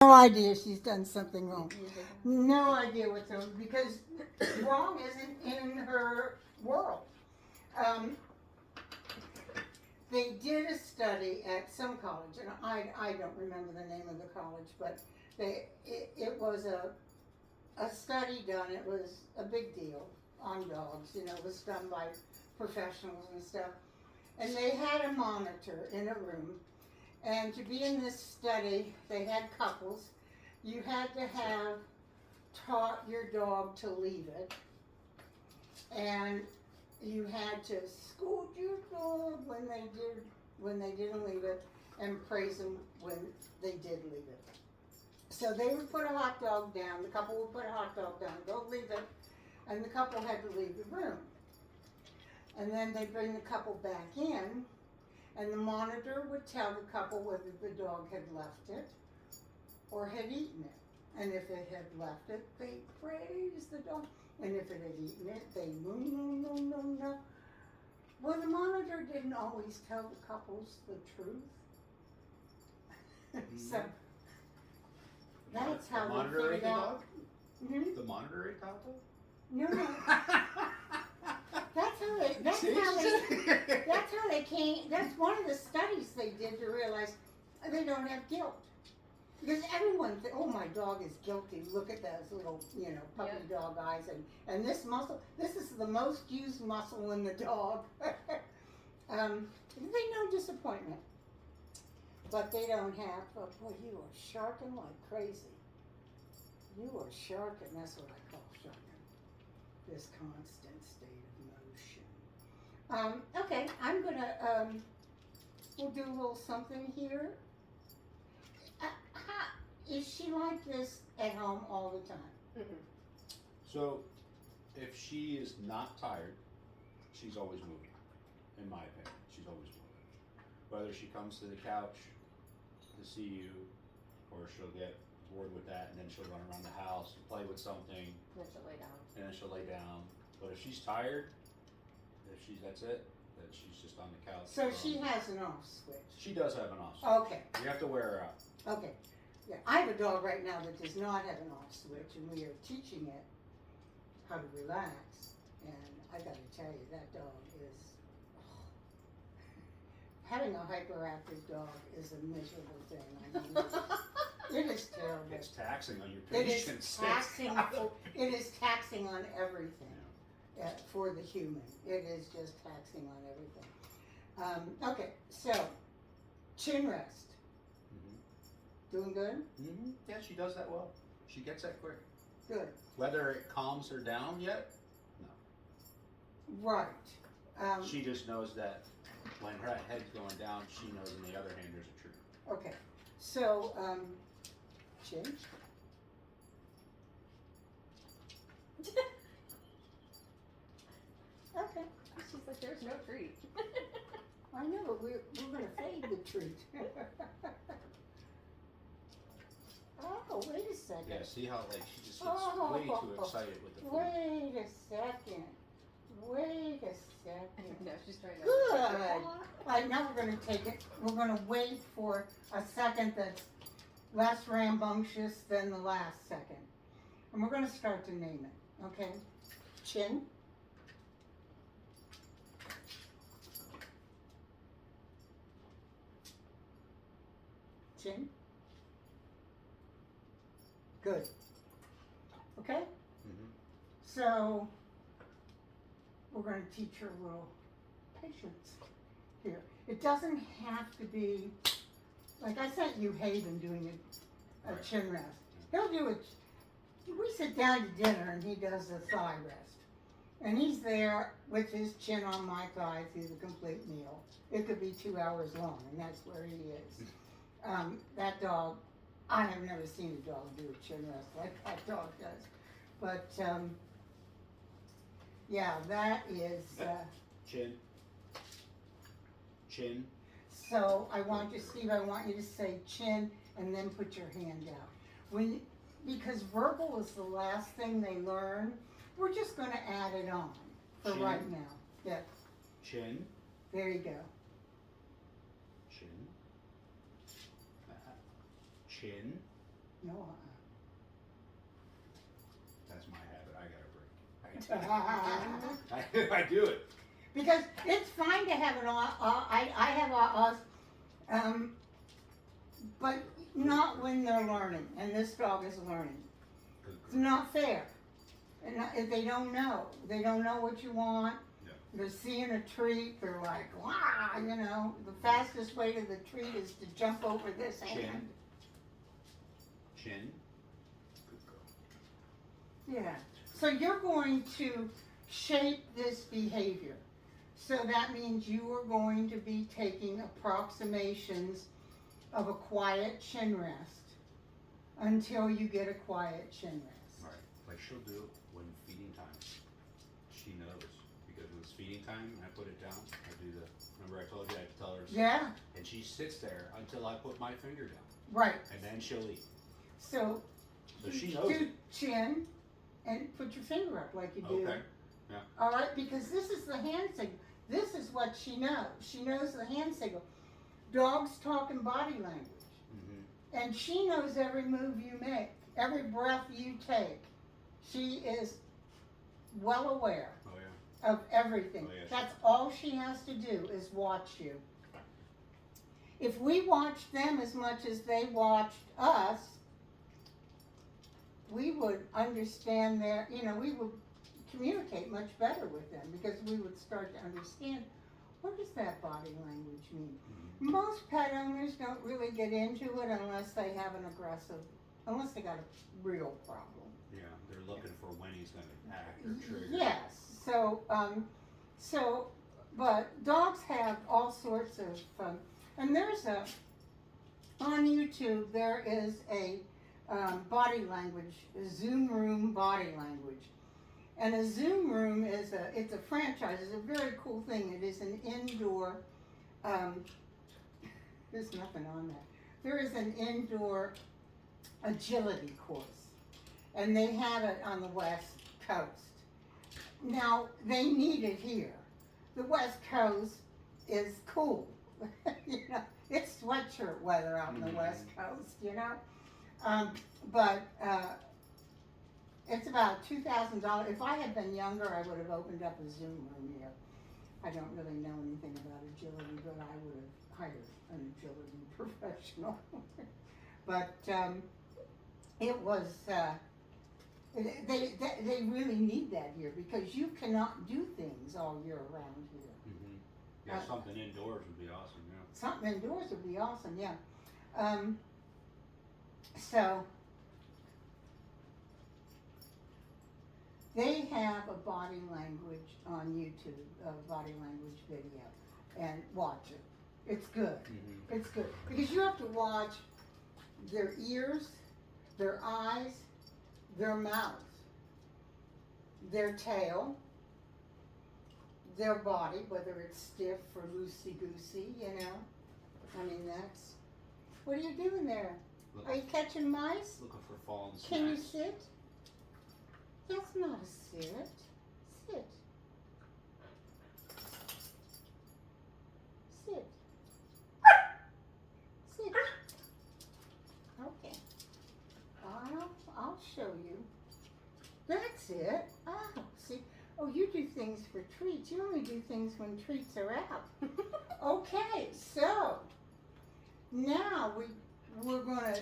No idea she's done something wrong. No idea what's wrong because wrong isn't in her world. Um, they did a study at some college, and I don't remember the name of the college, but it was a study done. It was a big deal on dogs. You know, it was done by professionals and stuff. And they had a monitor in a room. And to be in this study, they had couples. You had to have taught your dog to leave it. And you had to scold your dog when they didn't leave it, and praise them when they did leave it. So they would put a hot dog down, the couple would put a hot dog down, go leave it, and the couple had to leave the room. And then they'd bring the couple back in, and the monitor would tell the couple whether the dog had left it or had eaten it. And if it had left it, they praised the dog. And if it had eaten it, they no. Well, the monitor didn't always tell the couples the truth. So that's how they figured out. Mm-hmm. The monitor ate dog? No. That's how they came. That's one of the studies they did to realize they don't have guilt. Because everyone thinks, oh, my dog is guilty. Look at those little, puppy dog eyes. And this muscle, this is the most used muscle in the dog. They know disappointment. But they don't have, oh boy, you are sharking like crazy. You are sharking, that's what I call sharking. This constant state of motion. Okay, I'm gonna, we'll do a little something here. Is she like this at home all the time? Mm-hmm. So, if she is not tired, she's always moving. In my opinion, she's always moving. Whether she comes to the couch to see you, or she'll get bored with that, and then she'll run around the house and play with something. And then she'll lay down. And then she'll lay down. But if she's tired, that's it. That she's just on the couch. So she has an off switch. She does have an off switch. Okay. You have to wear her out. Okay. Yeah, I have a dog right now that does not have an off switch, and we are teaching it how to relax. And I got to tell you, that dog is having a hyperactive dog is a miserable thing. I mean, it is terrible. It's taxing on your It is patience. taxing. It is taxing on everything for the human. It is just taxing on everything. Okay, so chin rest. Doing good? Mm-hmm. Yeah, she does that well. She gets that quick. Good. Whether it calms her down yet? No. Right. She just knows that when her head's going down, she knows in the other hand there's a trigger. Okay. So, chin. Okay. She's like, there's no treat. I know, but we're going to fade the treat. Oh, wait a second. Yeah, see how she just gets way too excited with the food. Wait a second. No, she's trying to. Good. All right, now we're going to take it. We're going to wait for a second that's less rambunctious than the last second. And we're going to start to name it, okay? Chin. Chin. Good. Okay? Mm-hmm. So, we're going to teach her a little patience here. It doesn't have to be, like I sent you Haven doing a chin rest. He'll do it. We sit down to dinner and he does a thigh rest. And he's there with his chin on my thigh through the complete meal. It could be 2 hours long, and that's where he is. That dog, I have never seen a dog do a chin rest like that dog does. But, yeah, that is... Chin. Chin. So I want you, Steve, I want you to say chin and then put your hand out. Because verbal is the last thing they learn, we're just going to add it on for Chin. right now. Yeah. Chin. There you go. Chin. Chin. No. That's my habit. I gotta break. I do it. Because it's fine to have I have but not when they're learning, and this dog is learning. It's not fair. And if they don't know what you want. Yeah. They're seeing a treat, they're like, wow, you know, the fastest way to the treat is to jump over this hand. Chin. Good girl. Yeah. So you're going to shape this behavior. So that means you are going to be taking approximations of a quiet chin rest until you get a quiet chin rest. Right. Like she'll do it when feeding time. She knows. Because when it's feeding time and I put it down, I do remember I told you I tell her. Yeah. And she sits there until I put my finger down. Right. And then she'll eat. So she knows do it. chin and put your finger up like you do. Okay. Yeah. All right, because this is the hand signal. This is what she knows. She knows the hand signal. Dogs talk in body language. Mm-hmm. And she knows every move you make, every breath you take. She is well aware of everything. Oh, yes. That's all she has to do is watch you. If we watched them as much as they watched us, we would understand we would communicate much better with them because we would start to understand, what does that body language mean? Mm-hmm. Most pet owners don't really get into it unless they have unless they got a real problem. Yeah, they're looking for when he's going to act or trigger. Yes. But dogs have all sorts of, and on YouTube there is a body language, a Zoom room body language. And a Zoom room it's a franchise. It's a very cool thing. It is an indoor, there's nothing on that. There is an indoor agility course. And they have it on the West Coast. Now, they need it here. The West Coast is cool. It's sweatshirt weather out in the West Coast, but it's about $2,000. If I had been younger, I would have opened up a Zoom room here. I don't really know anything about agility, but I would have hired an agility professional. But it was, they really need that here because you cannot do things all year round here. Mm-hmm. Yeah, something indoors would be awesome, yeah. Something indoors would be awesome, yeah. So, they have a body language on YouTube, a body language video, and watch it. It's good. Mm-hmm. It's good. Because you have to watch their ears, their eyes, their mouth, their tail, their body, whether it's stiff or loosey-goosey, I mean, what are you doing there? Are you catching mice? Looking for fallen snacks. Can you sit? That's not a sit. Sit. Sit. Sit. Okay. I'll show you. That's it. Oh, see. Oh, you do things for treats. You only do things when treats are out. Okay, so now we're going to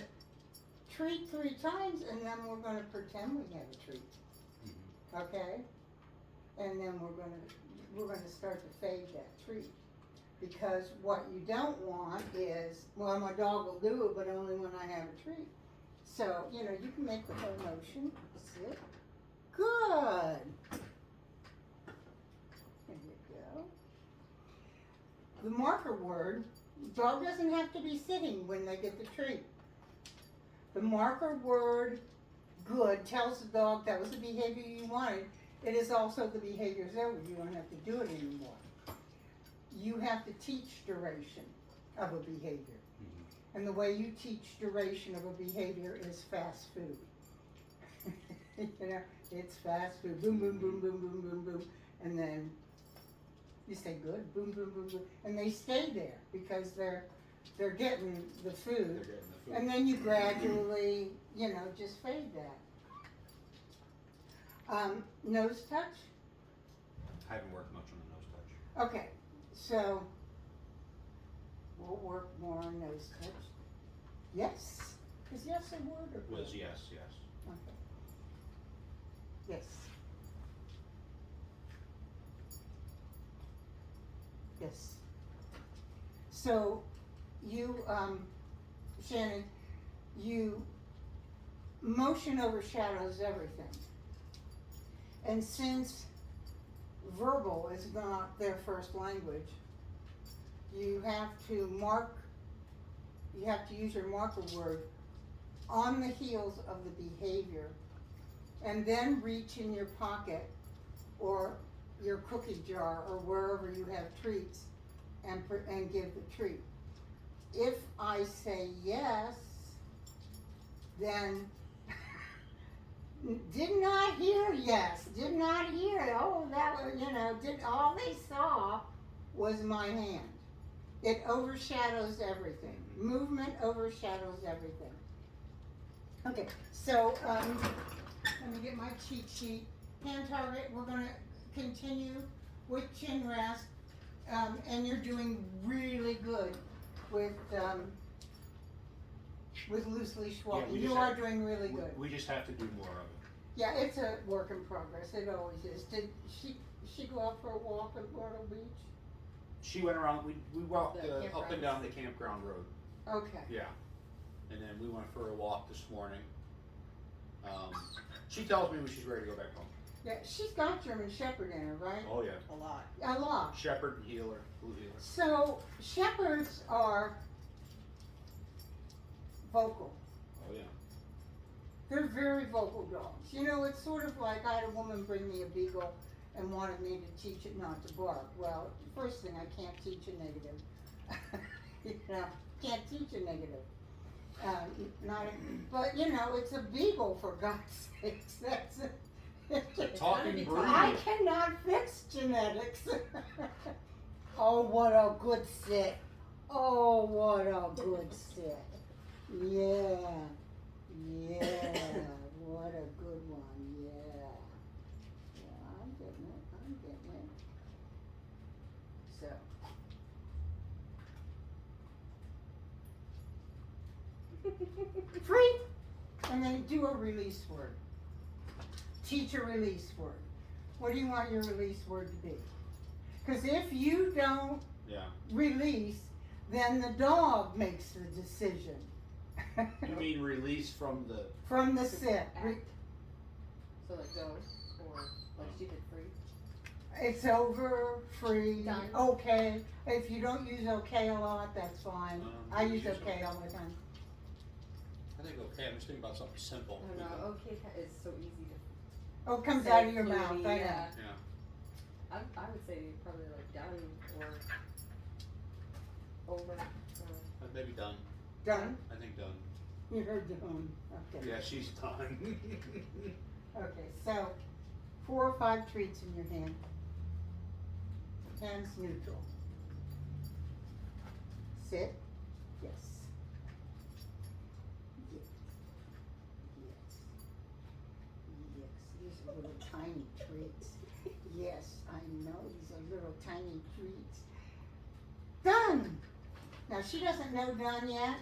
treat 3 times, and then we're going to pretend we have a treat. Mm-hmm. Okay? And then we're going to start to fade that treat. Because what you don't want is, well, my dog will do it, but only when I have a treat. So, you can make the whole motion. Sit. Good. There you go. The marker word, dog doesn't have to be sitting when they get the treat. The marker word, good, tells the dog that was the behavior you wanted. It is also the behavior's over. You don't have to do it anymore. You have to teach duration of a behavior. Mm-hmm. And the way you teach duration of a behavior is fast food. It's fast food. Boom, boom, boom, boom, boom, boom, boom. And then you say good, boom, boom, boom, boom. And they stay there because they're getting the food. They're getting the food. And then you gradually, you know, just fade that. Nose touch? I haven't worked much on the nose touch. Okay, so we'll work more on nose touch. Yes? Is yes a word or? Was yes. Okay. Yes. Yes. So you, Shannon, you motion overshadows everything. And since verbal is not their first language, you have to use your marker word on the heels of the behavior, and then reach in your pocket or your cookie jar or wherever you have treats and give the treat. If I say yes, then did not hear yes, did not hear, oh, that was, you know, all they saw was my hand. It overshadows everything. Movement overshadows everything. Okay, so let me get my cheat sheet. Hand target, we're gonna continue with chin rest, and you're doing really good with loose leash walking. we You just are have- doing really good. We just have to do more of it. Yeah, it's a work in progress. It always is. Did she go out for a walk at Myrtle Beach? She went around, we walked The up and campgrounds. down the campground road. Okay. Yeah. And then we went for a walk this morning. She tells me when she's ready to go back home. Yeah, she's got German Shepherd in her, right? Oh, yeah. A lot. A lot. Shepherd and healer, blue healer. So Shepherds are vocal. Oh, yeah. They're very vocal dogs. You know, it's sort of like I had a woman bring me a beagle and wanted me to teach it not to bark. Well, first thing, I can't teach a negative. You know, can't teach a negative. But you know, it's a beagle, for God's sakes. That's It's a talking be breed. I cannot fix genetics. Oh, what a good sit. Oh, what a good sit. Yeah. Yeah. What a good one. Yeah. Yeah, I'm getting it. So. Free. And then do a release word. Teach a release word. What do you want your release word to be? Because if you don't Yeah. release, then the dog makes the decision. You mean release from the, From the sit. Act. So like go, or like she did free. It's over, free, Done. okay. If you don't use okay a lot, that's fine. I use use okay all the time. I think, okay, I'm just thinking about something simple. I don't know. Okay, is so easy to. Oh, it comes say out of your fluidly, mouth, I know. yeah. Yeah. I would say probably like done or over. Maybe done. Done? I think done. You heard done. Okay. Yeah, she's done. Okay, so 4 or 5 treats in your hand. Hands neutral. Sit. Yes. Yes. Yes. Yes. These are little tiny treats. Yes, I know these are little tiny treats. Done! Now she doesn't know done yet,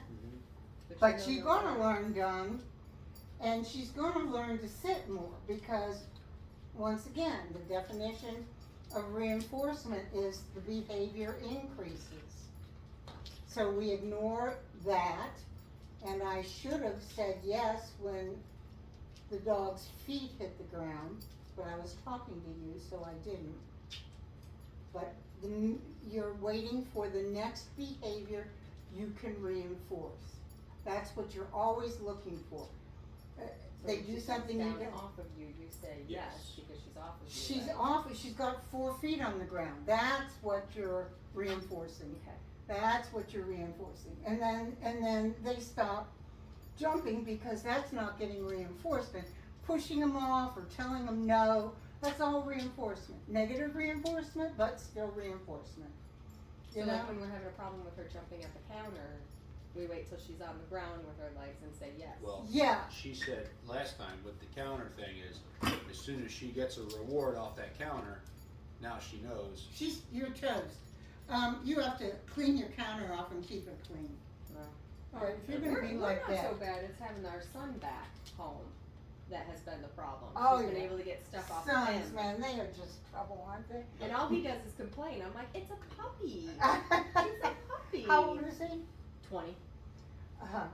but she's gonna learn done, and she's gonna learn to sit more because, once again, the definition of reinforcement is the behavior increases. So we ignore that, and I should have said yes when the dog's feet hit the ground, but I was talking to you, so I didn't. But you're waiting for the next behavior you can reinforce. That's what you're always looking for. They do something you down can. off of you. You say yes, Yes. because she's off of you. She's right? off. She's got 4 feet on the ground. That's what you're reinforcing. Okay. That's what you're reinforcing. And then they stop jumping because that's not getting reinforcement. Pushing them off or telling them no, that's all reinforcement. Negative reinforcement, but still reinforcement. So You know? like when we're having a problem with her jumping at the counter, we wait till she's on the ground with her legs and say yes. Well, Yeah, she said last time with the counter thing is, as soon as she gets a reward off that counter, now she knows. you're toast. You have to clean your counter off and keep it clean. Well, Alright, if you're we're gonna be like not that. so bad. It's having our son back home that has been the problem. Oh, She's been yeah. able to get stuff off of Sons, him. man, they are just trouble, aren't they? And all he does is complain. I'm like, it's a puppy. He's a puppy. How old is he? 20. Uh-huh.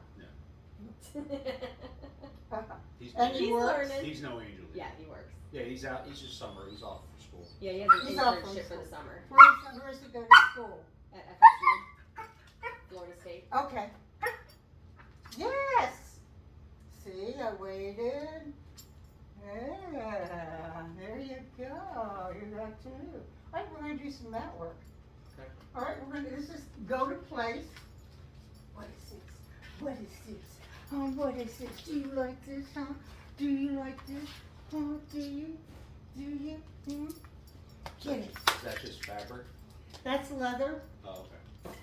He's, And he He's works? learning. he's no angel. Yeah, he works. Yeah, he's out. He's just summer. He's off for school. Yeah, he has an He's off from internship for school. the summer Where's he go to school? at FSU, Florida State. Okay. Yes! See, I waited. Yeah, there you go. You got two. All right, we're going to do some mat work. Okay. All right, we're going to just go to place. What is this? What is this? Oh, what is this? Do you like this, huh? Do you like this? Oh, do you? Do you? Hmm? Get it. Is that just fabric? That's leather. Oh, okay.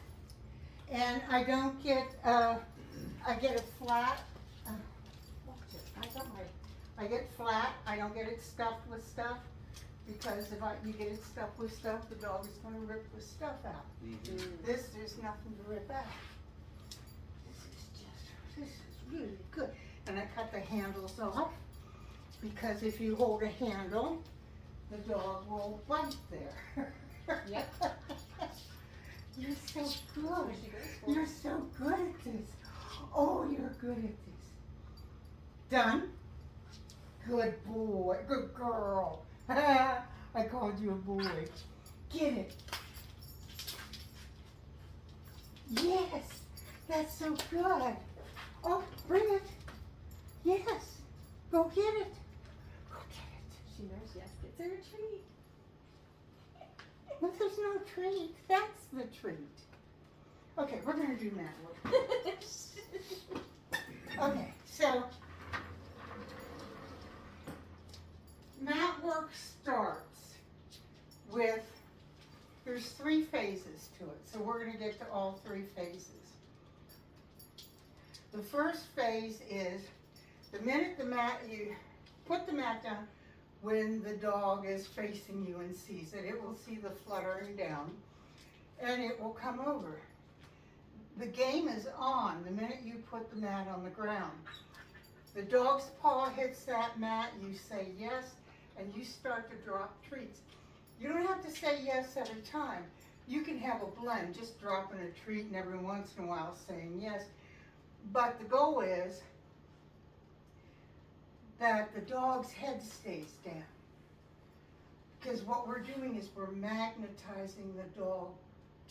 And I don't get, I get it flat. Watch it. I get flat. I don't get it stuffed with stuff, because if you get it stuffed with stuff, the dog is going to rip the stuff out. Mm-hmm. There's nothing to rip out. This is really good. And I cut the handles off, because if you hold a handle, the dog will bite there. Yep. You're so That's good. what she goes for. You're so good at this. Oh, you're good at this. Done. Good boy. Good girl. I called you a boy. Get it. Yes. That's so good. Oh, bring it. Yes. Go get it. Go get it. She knows yes. It's her treat. But there's no treat. That's the treat. Okay, we're going to do mat work. Okay, so mat work starts with, there's 3 phases to it, so we're going to get to all 3 phases. The first phase is the minute you put the mat down, when the dog is facing you and sees it, it will see the fluttering down and it will come over. The game is on the minute you put the mat on the ground. The dog's paw hits that mat, you say yes, and you start to drop treats. You don't have to say yes every time. You can have a blend, just dropping a treat and every once in a while saying yes. But the goal is that the dog's head stays down. Because what we're doing is we're magnetizing the dog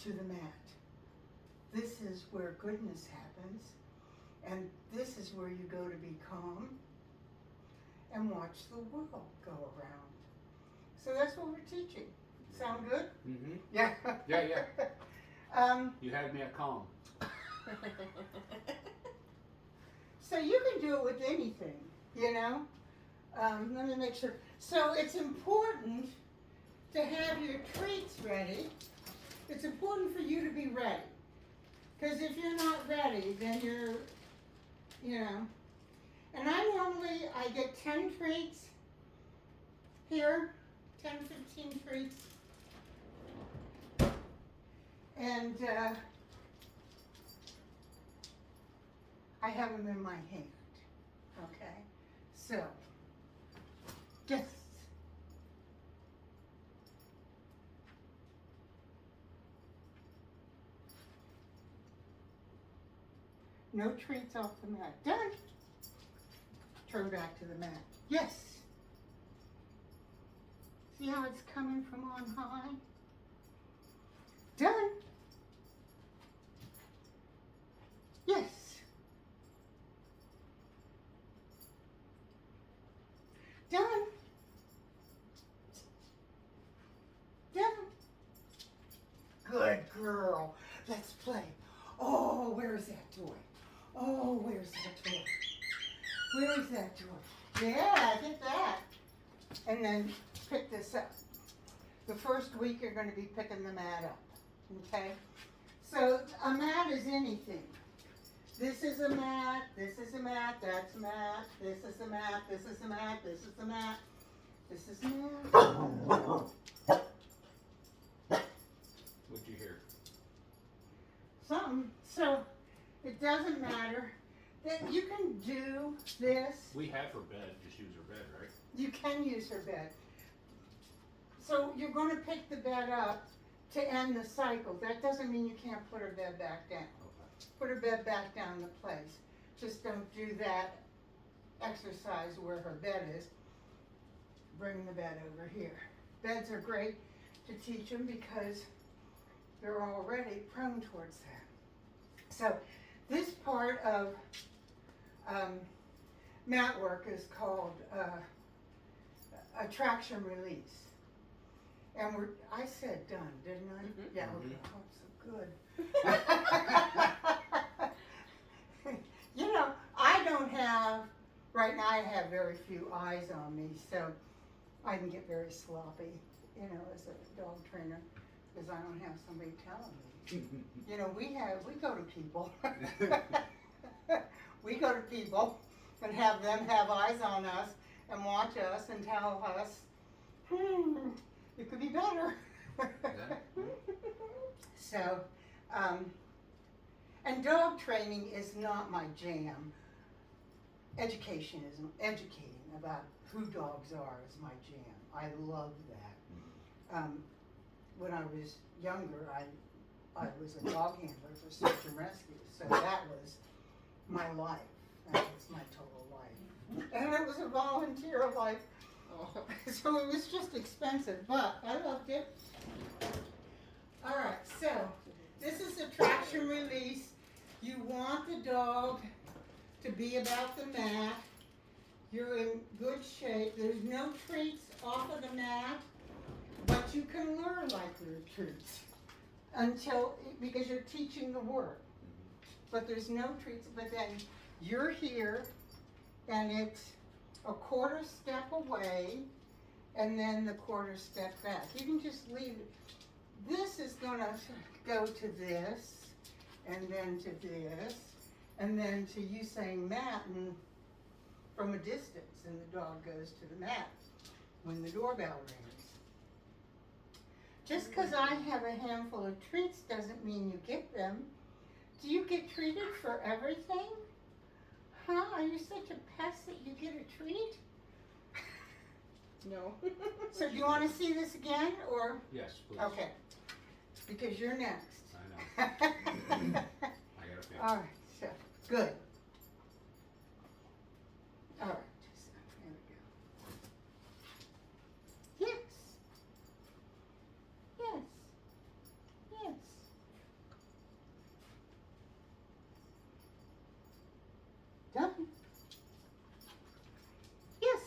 to the mat. This is where goodness happens. And this is where you go to be calm and watch the world go around. So that's what we're teaching. Sound good? Mm-hmm. Yeah. Yeah. You had me at calm. So you can do it with anything, you know? Let me make sure. So it's important to have your treats ready. It's important for you to be ready. Because if you're not ready, then you're, you know. And I get 10 treats here, 10, 15 treats. And I have them in my hand, okay? So, yes. No treats off the mat. Done. Turn back to the mat. Yes. See how it's coming from on high? Done. Yes. Done. Done. Good girl. Let's play. Oh, where's that toy? Oh, where's that toy? Where is that toy? Yeah, get that. And then pick this up. The first week you're going to be picking the mat up. Okay? So a mat is anything. This is a mat, this is a mat, that's a mat, this is a mat, this is a mat, this is a mat, this is a mat. What'd you hear? Something. So it doesn't matter that you can do this. We have her bed, just use her bed, right? You can use her bed. So you're going to pick the bed up to end the cycle. That doesn't mean you can't put her bed back down. Okay. Put her bed back down in place. Just don't do that exercise where her bed is. Bring the bed over here. Beds are great to teach them because they're already prone towards that. So this part of mat work is called attraction release. And I said done, didn't I? Mm-hmm. Yeah, Mm-hmm. oh, so good. You know, I don't have, right now I have very few eyes on me, so I can get very sloppy, you know, as a dog trainer, because I don't have somebody telling me. You know, we go to people. We go to people and have them have eyes on us and watch us and tell us, it could be better. So, and dog training is not my jam. Education is educating about who dogs are is my jam. I love that. When I was younger, I was a dog handler for search and rescue, so that was my life. That was my total life, and it was a volunteer life. So it was just expensive, but I loved it. All right, so this is attraction release. You want the dog to be about the mat. You're in good shape. There's no treats off of the mat, but you can lure like your treats because you're teaching the work. But there's no treats, but then you're here and it's a quarter step away and then the quarter step back. You can just leave it. This is going to go to this and then to this and then to you saying mat and from a distance, and the dog goes to the mat when the doorbell rings. Just because I have a handful of treats doesn't mean you get them. Do you get treated for everything? Huh? Are you such a pest that you get a treat? No. So do you want to see this again, or? Yes, please. Okay. Because you're next. I know. I got a feeling. All right, so, good. All right, so, there we go. Yes. Yes. Yes. Done. Yes.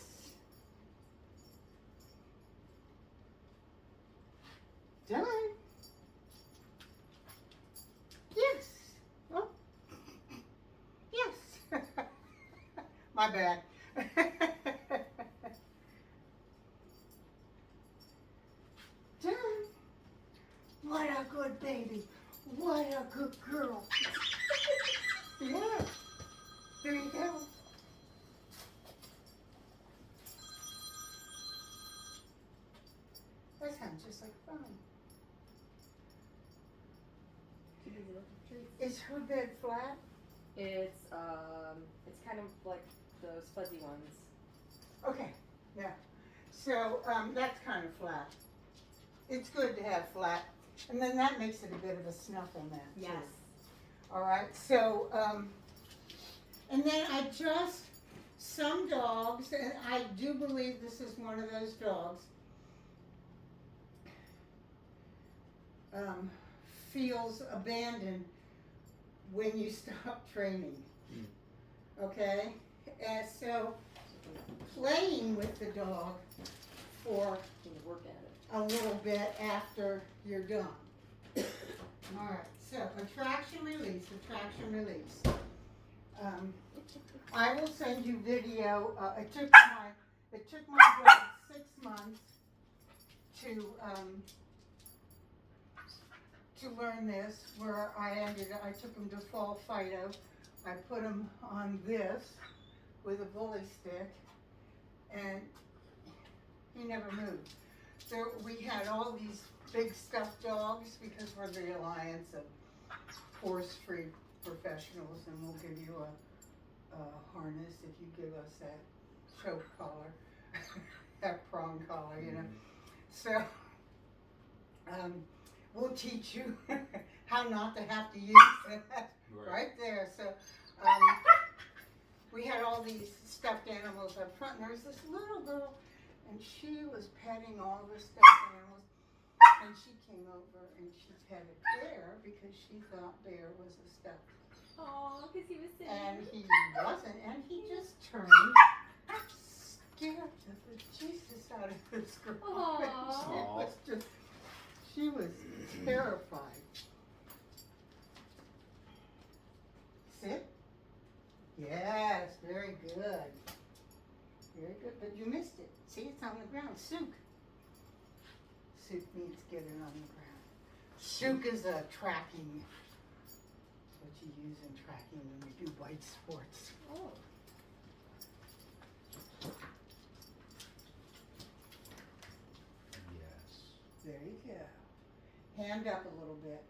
Done. Yes. Oh. Yes. My bad. Done. What a good baby. What a good girl. Yeah. There you go. That sounds just like fun. Is her bed flat? It's kind of like those fuzzy ones. Okay, yeah. So that's kind of flat. It's good to have flat, and then that makes it a bit of a snuffle mat. Yes. Too. All right. So and then I just some dogs, and I do believe this is one of those dogs. Feels abandoned when you stop training. Okay? And so playing with the dog for Work at it. a little bit after you're done. Alright, so attraction release. I will send you video. It took my dog 6 months to learn this, where I took him to fall Fido I put him on this with a bully stick, and he never moved. So we had all these big stuffed dogs because we're the alliance of force-free professionals, and we'll give you a harness if you give us that choke collar, that prong collar, you know. So we'll teach you how not to have to use that right there. So we had all these stuffed animals up front, and there was this little girl, and she was petting all the stuffed animals, and she came over and she petted Bear because she thought Bear was a stuffed. Oh, because he was sitting. And he wasn't, and he just turned scared the Jesus out of this girl. Aww. She was terrified. Sit. Yes, very good. Very good, but you missed it. See, it's on the ground. Souk. Souk means get it on the ground. Souk is a tracking. What you use in tracking when you do bite sports. Oh. Yes. There you go. Hand up a little bit.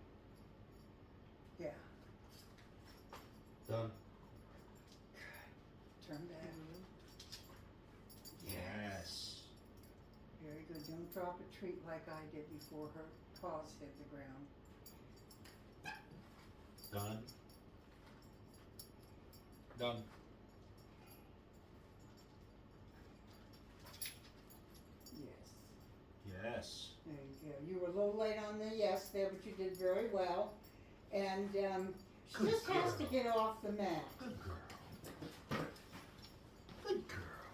Yeah. Done. Turn back. Yes. Very good. Don't drop a treat like I did before her paws hit the ground. Done. Done. Yes. Yes. There you go. You were a little late on the yes there, but you did very well. And she just has to get off the mat. Good girl. Good girl.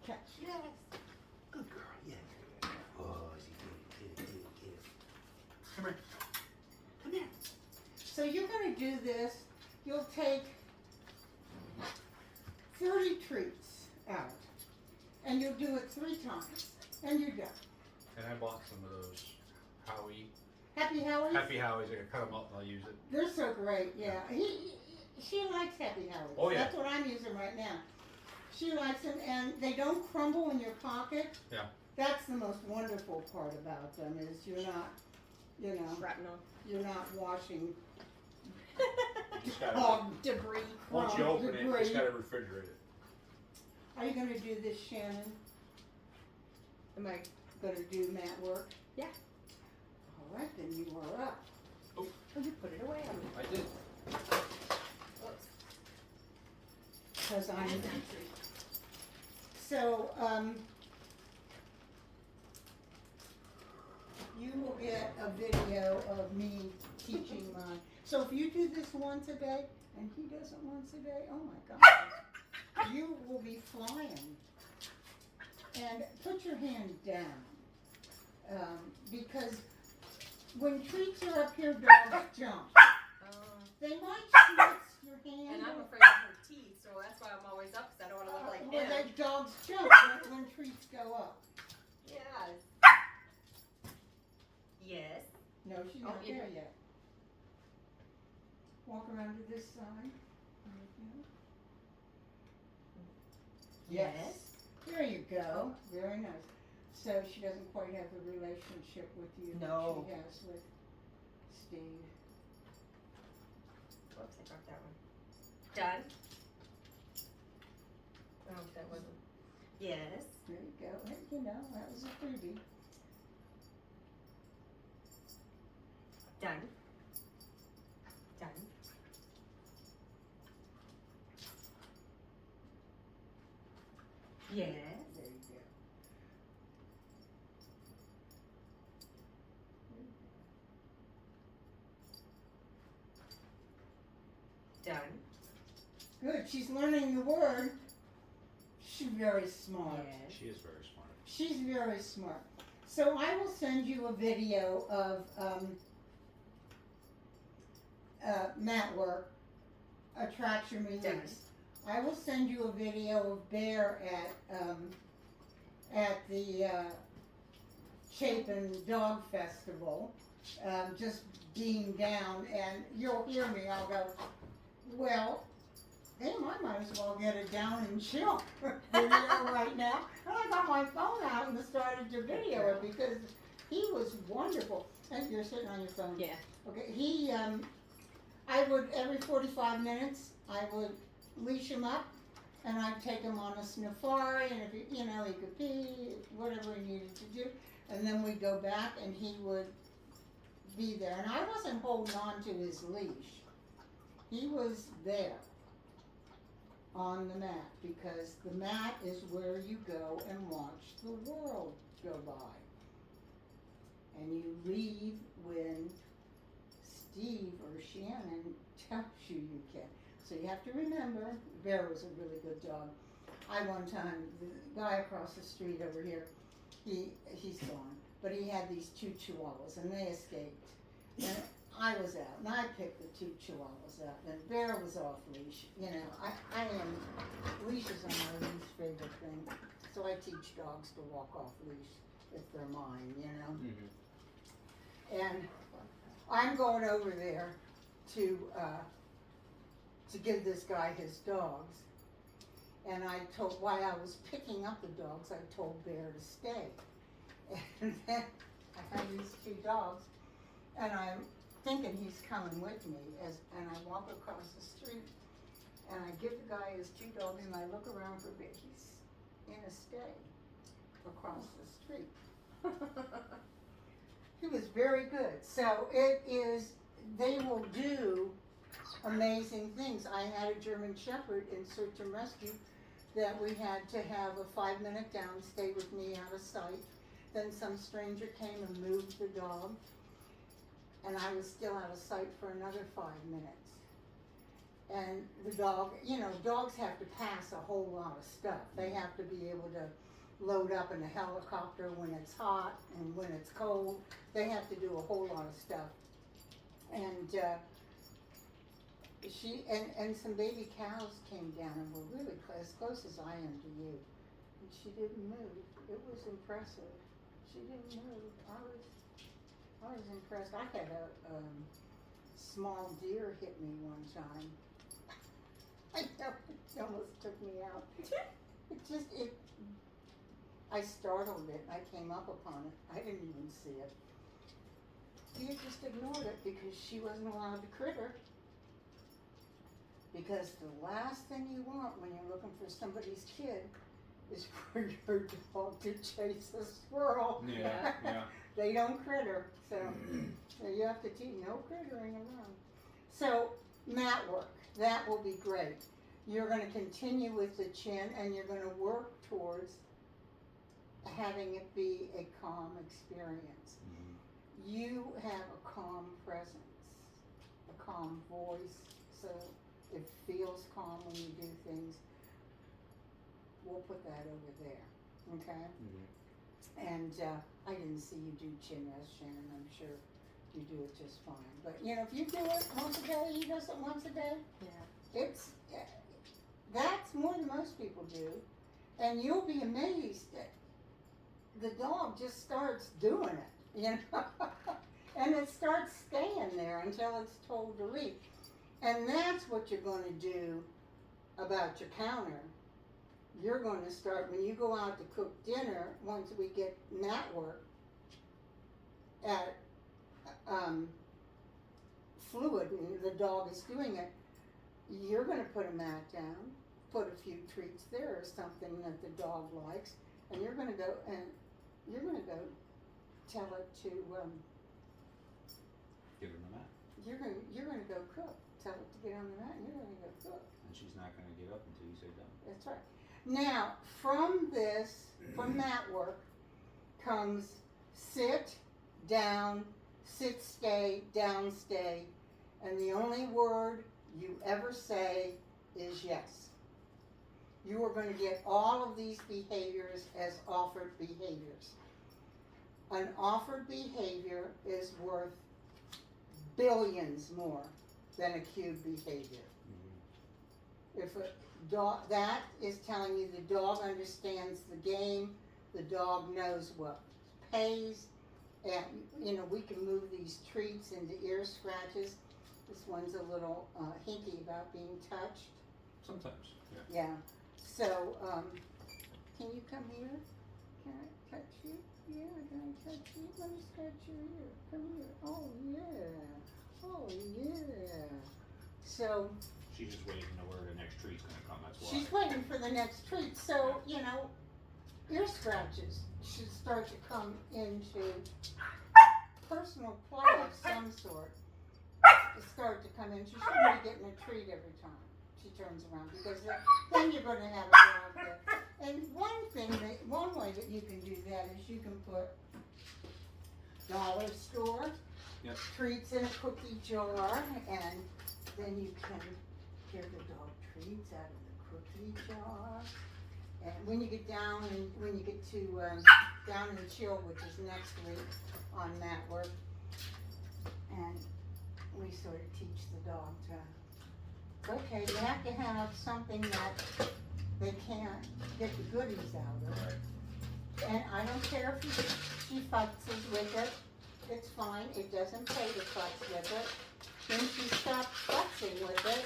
Catch. Yes. Good girl. Yeah. Oh, get it. Come here. Come here. So you're going to do this. You'll take 30 treats out, and you'll do it 3 times, and you're done. And I bought some of those Happy Howies? Happy Howies. I can cut them up and I'll use it. They're so great, yeah. She likes Happy Howies. Oh, yeah. That's what I'm using right now. She likes them, and they don't crumble in your pocket. Yeah. That's the most wonderful part about them is you're not, Shrapnel. you're not washing You just gotta, dog debris, once you open it, you debris. just gotta refrigerate it. Are you going to do this, Shannon? Am I? Going to do mat work? Yeah. All right, then you are up. Oh, you put it away. I did. Because I'm. So, you will get a video of me teaching mine. So if you do this once a day, and he does it once a day, oh my gosh, you will be flying. And put your hand down, because when treats are up here, dogs jump. They might snitch your hand. And I'm afraid of her teeth, so that's why I'm always up, because I don't want to look like Well, them. the dogs jump when treats go up. Yes. Yes. No, she's not there yet. Walk around to this side. Yes. There you go. Very nice. So she doesn't quite have the relationship with you No. that she has with Steve. Whoops, I dropped that one. Done? Oh, that wasn't. Yes. There you go. Hey, that was a freebie. Done. Done. Yes. There you go. Done. Good. She's learning the word. She's very smart. Yes. She is very smart. She's very smart. So I will send you a video of mat work, attraction release. Done. I will send you a video of Bear at the Chapin Dog Festival, just being down, and you'll hear me. I'll go, Well, damn, I might as well get it down and chill video right now. And I got my phone out and started to video it because he was wonderful. And you're sitting on your phone. Yeah. Okay, I would, every 45 minutes, I would leash him up and I'd take him on a safari and if he, he could pee, whatever he needed to do. And then we'd go back and he would be there. And I wasn't holding on to his leash. He was there on the mat because the mat is where you go and watch the world go by. And you leave when Steve or Shannon tells you can. So you have to remember, Bear was a really good dog. One time, the guy across the street over here, he's gone, but he had these 2 chihuahuas and they escaped. And I was out and I picked the 2 chihuahuas up and Bear was off leash. Leashes are my least favorite thing. So I teach dogs to walk off leash if they're mine, Mm-hmm. And I'm going over there to give this guy his dogs. And while I was picking up the dogs, I told Bear to stay. And then I have these 2 dogs, and I'm thinking he's coming with me, and I walk across the street, and I give the guy his 2 dogs, and I look around for a bit. He's in a stay across the street. He was very good. So they will do amazing things. I had a German Shepherd in search and rescue that we had to have a 5-minute down, stay with me out of sight. Then some stranger came and moved the dog, and I was still out of sight for another 5 minutes. And the dog, dogs have to pass a whole lot of stuff. They have to be able to load up in a helicopter when it's hot and when it's cold. They have to do a whole lot of stuff. And and some baby cows came down and were really as close as I am to you. And she didn't move. It was impressive. She didn't move. I was impressed. I had a small deer hit me one time. I know, it almost took me out. I startled it. I came up upon it. I didn't even see it. He just ignored it because she wasn't allowed to critter. Because the last thing you want when you're looking for somebody's kid is for your dog to chase a squirrel. Yeah, yeah. They don't critter, so you have to teach no crittering around. So mat work, that will be great. You're going to continue with the chin and you're going to work towards having it be a calm experience. Mm-hmm. You have a calm presence, a calm voice, so it feels calm when you do things. We'll put that over there, okay? Mm-hmm. And I didn't see you do chin rest, Shannon. I'm sure you do it just fine. But if you do it once a day, he does it once a day. Yeah. That's more than most people do, and you'll be amazed that the dog just starts doing it, and it starts staying there until it's told to leave. And that's what you're going to do about your counter. You're going to start, when you go out to cook dinner, once we get mat work at fluid, and the dog is doing it, you're going to put a mat down, put a few treats there or something that the dog likes, and you're going to go tell it to, Give her the mat. you're going to go cook. Tell it to get on the mat and you're going to go cook. And she's not going to get up until you say done. That's right. Now, from mat work comes sit, down, sit, stay, down, stay, and the only word you ever say is yes. You are going to get all of these behaviors as offered behaviors. An offered behavior is worth billions more than a cued behavior. Mm-hmm. If a dog, that is telling you the dog understands the game, the dog knows what pays, and we can move these treats into ear scratches. This one's a little hinky about being touched. Sometimes, yeah. Yeah. So, can you come here? Can I touch you? Yeah, can I touch you? Let me scratch your ear. Come here. Oh, yeah. Oh, yeah. So, She's just waiting to know where the next treat's gonna come, that's why. she's waiting for the next treat. So, you know, ear scratches should start to come into personal play of some sort. Start to come in. She shouldn't be getting a treat every time she turns around, because then you're going to have a dog there. And one way that you can do that is you can put dollar store Yep. treats in a cookie jar, and then you can give the dog treats out of the cookie jar. And when you get to Down and Chill, which is next week on mat work, and we sort of teach the dog to, okay, you have to have something that they can't get the goodies out of. Right. And I don't care if she futzes with it, it's fine, it doesn't pay to futz with it. Then she stops futzing with it.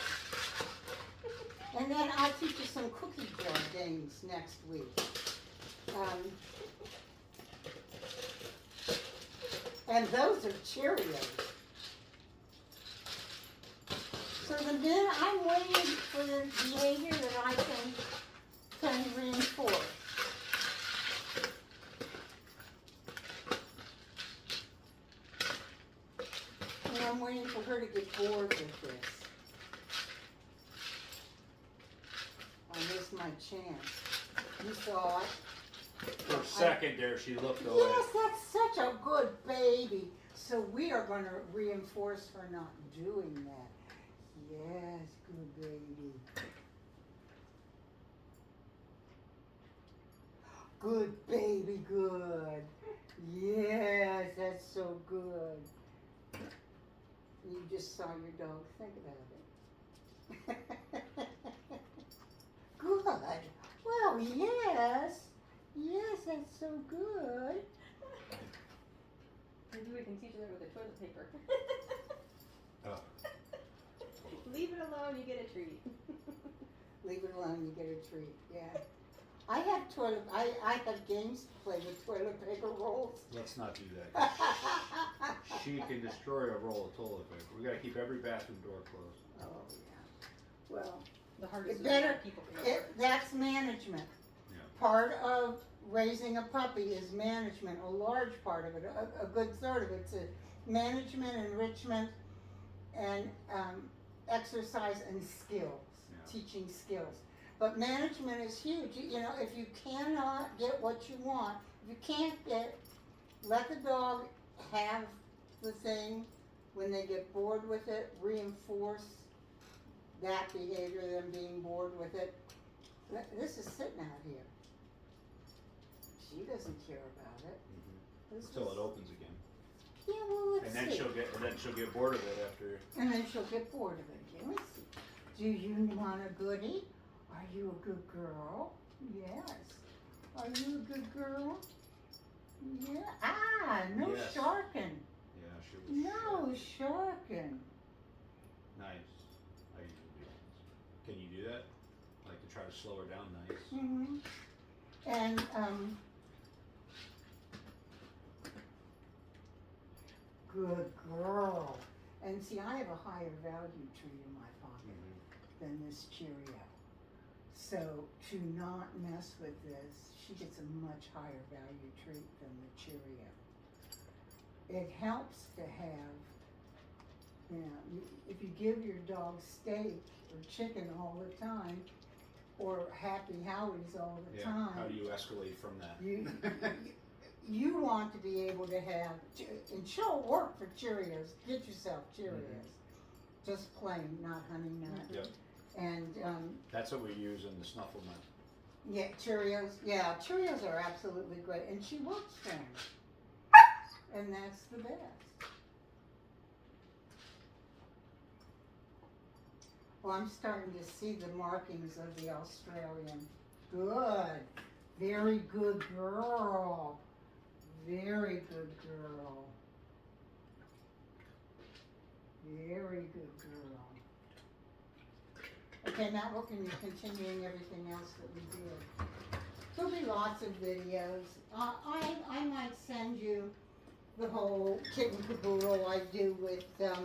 And then I'll teach you some cookie jar games next week. And those are Cheerios. So then I'm waiting for the behavior that I can reinforce. And I'm waiting for her to get bored with this. I missed my chance. You saw it. For a second there, she looked away. Yes, that's such a good baby. So we are going to reinforce her not doing that. Yes, good baby. Good baby, good. Yes, that's so good. You just saw your dog think about it. Good. Well, yes. Yes, that's so good. Maybe we can teach her with the toilet paper. Oh. Leave it alone, you get a treat. Leave it alone, you get a treat. Yeah. I have games to play with toilet paper rolls. Let's not do that. She can destroy a roll of toilet paper. We gotta keep every bathroom door closed. Oh, yeah. Well, The hardest it better, people can afford. that's management. Yeah. Part of raising a puppy is management, a large part of it, a good third of it's a management, enrichment, and exercise and skills, teaching skills. But management is huge. You know, if you cannot get what you want, if you can't let the dog have the thing. When they get bored with it, reinforce that behavior, them being bored with it. This is sitting out here. She doesn't care about it. Until it opens again. Yeah, well, let's And then see. she'll get bored of it after. And then she'll get bored of it again. Let's see. Do you want a goodie? Are you a good girl? Yes. Are you a good girl? Yeah. Ah, no Yes. sharking. Yeah, she was. No sharking. Nice. I usually do that. Can you do that? Like to try to slow her down nice. Mm-hmm. And good girl. And see, I have a higher value treat in my pocket than this Cheerio. So to not mess with this, she gets a much higher value treat than the Cheerio. It helps to have, you know, if you give your dog steak or chicken all the time, or Happy Howies all the time. How do you escalate from that? You want to be able to have, and she'll work for Cheerios. Get yourself Cheerios. Just plain, not honey nut. Yep. And That's what we use in the snuffle nut. yeah, Cheerios. Yeah, Cheerios are absolutely great, and she works for them. And that's the best. Well, I'm starting to see the markings of the Australian. Good. Very good girl. Very good girl. Very good girl. Okay, now look, and you're continuing everything else that we did. There'll be lots of videos. I might send you the whole kit and caboodle I do with a